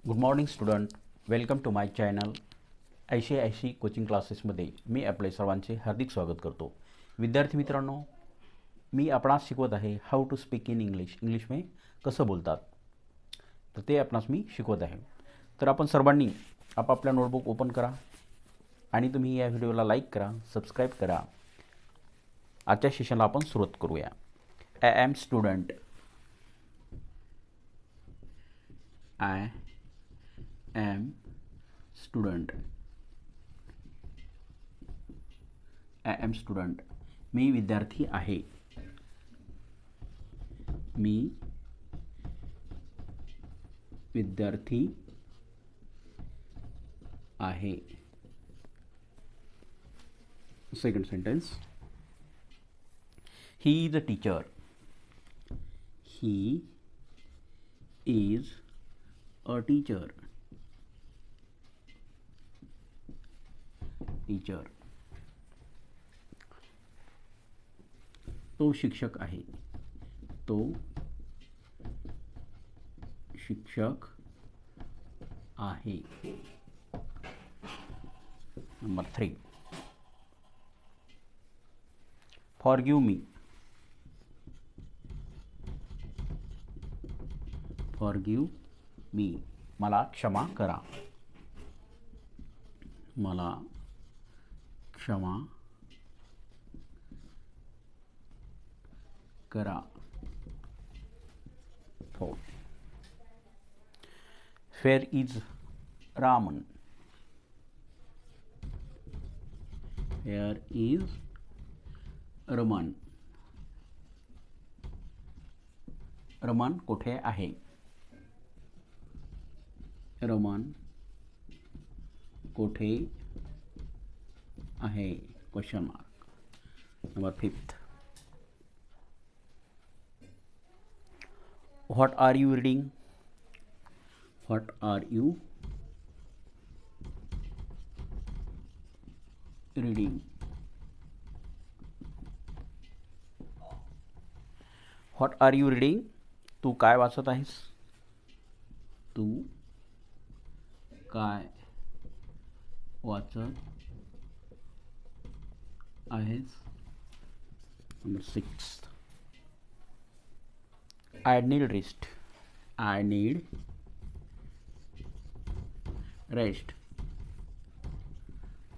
Good morning student, welcome to my channel Aishi coaching क्लासेसमध्ये मी आपले सर्वांचे हार्दिक स्वागत करतो. विद्यार्थी मित्रांनो, मी आपणास शिकवत आहे how to speak in English में कसं बोलतात, तर ते आपणास मी शिकवत आहे. तर आपण सर्वांनी आपापल्या नोटबुक ओपन करा आणि तुम्ही या व्हिडिओला लाईक करा, सबस्क्राईब करा. आजच्या सेशनला आपण सुरुवात करूया. I am student. I am student. I am student. मी विद्यार्थी आहे. मी विद्यार्थी आहे. Second sentence. He is a teacher. He is a teacher. Teacher. तो शिक्षक आहे. तो शिक्षक आहे. Number 3. Forgive me. Forgive me. मला क्षमा करा. मला क्षमा करा. 4. Where is Raman? Where is Raman? Raman कुठे आहे? रमन कुठे आहे? Question mark. Number 5. What are you reading? What are you reading? What are you reading? तू काय वाचत आहेस? तू काय वाचत आहेस? Number 6. I need rest. I need rest.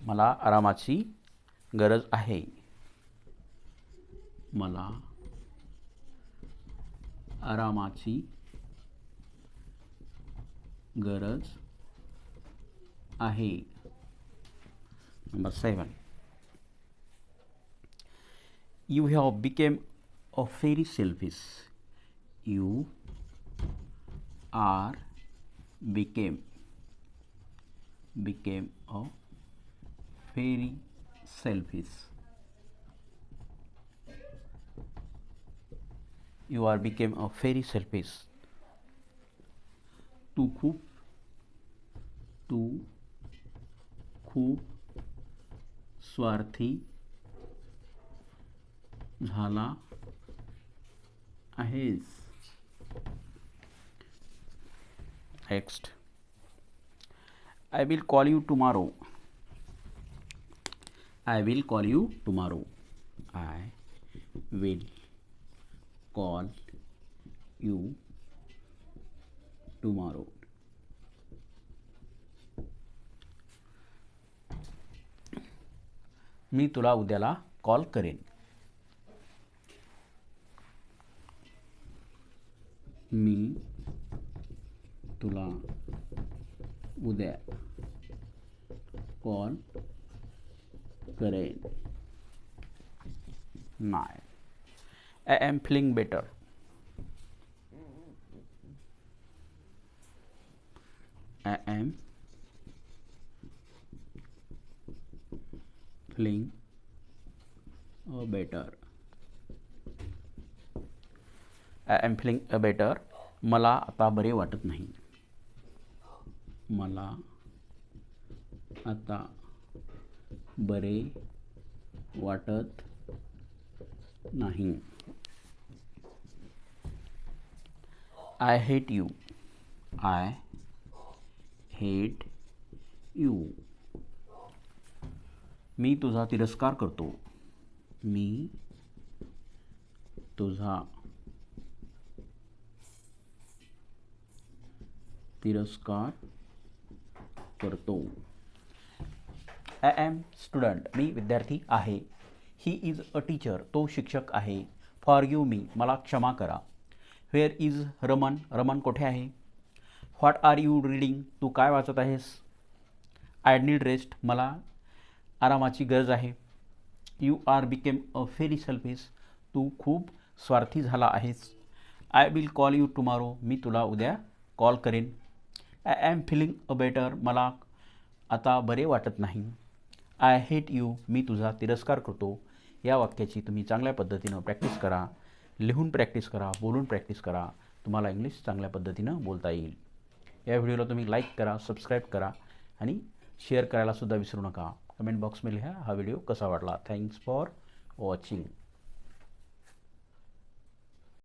मला आरामाची गरज आहे. मला आरामाची गरज आहे. Number 7. You have become a very selfish. You are became a very selfish. You are became a very selfish. तू खूप स्वार्थी झाला आहेस. Next. I will call you tomorrow. I will call you tomorrow. I will call you tomorrow. मी तुला उद्याला call करेन. मी तुला उद्या call करेन. 9. I am feeling better. I am feeling better. I am feeling better. मला आता बरे वाटत नाही. मला आता बरे वाटत नाही. I hate you. I hate you. मी तुझा तिरस्कार करतो. मी तुझा तिरस्कार करतो. I am student. मी विद्यार्थी आहे. He is a teacher. तो शिक्षक आहे. Forgive me. मला क्षमा करा. Where is Raman. रमन कोठे आहे. What are you reading. तू काय वाचत आहेस. I need rest. मला आरामाची गरज आहे. You are became a very selfish. तू खूप स्वार्थी झाला आहेस. I will call you tomorrow. मी तुला उद्या कॉल करेन. I am feeling a better. मला आता बरे वाटत नाही. I hate you. मी तुझा तिरस्कार करतो. या वाक्याची तुम्ही चांगल्या पद्धतीनं प्रॅक्टिस करा. लिहून प्रॅक्टिस करा, बोलून प्रॅक्टिस करा. तुम्हाला इंग्लिश चांगल्या पद्धतीनं बोलता येईल. या व्हिडिओला तुम्ही लाईक करा, सबस्क्राईब करा आणि शेअर करायला सुद्धा विसरू नका. कमेंट बॉक्समध्ये लिहा हा व्हिडिओ कसा वाटला. Thanks for watching.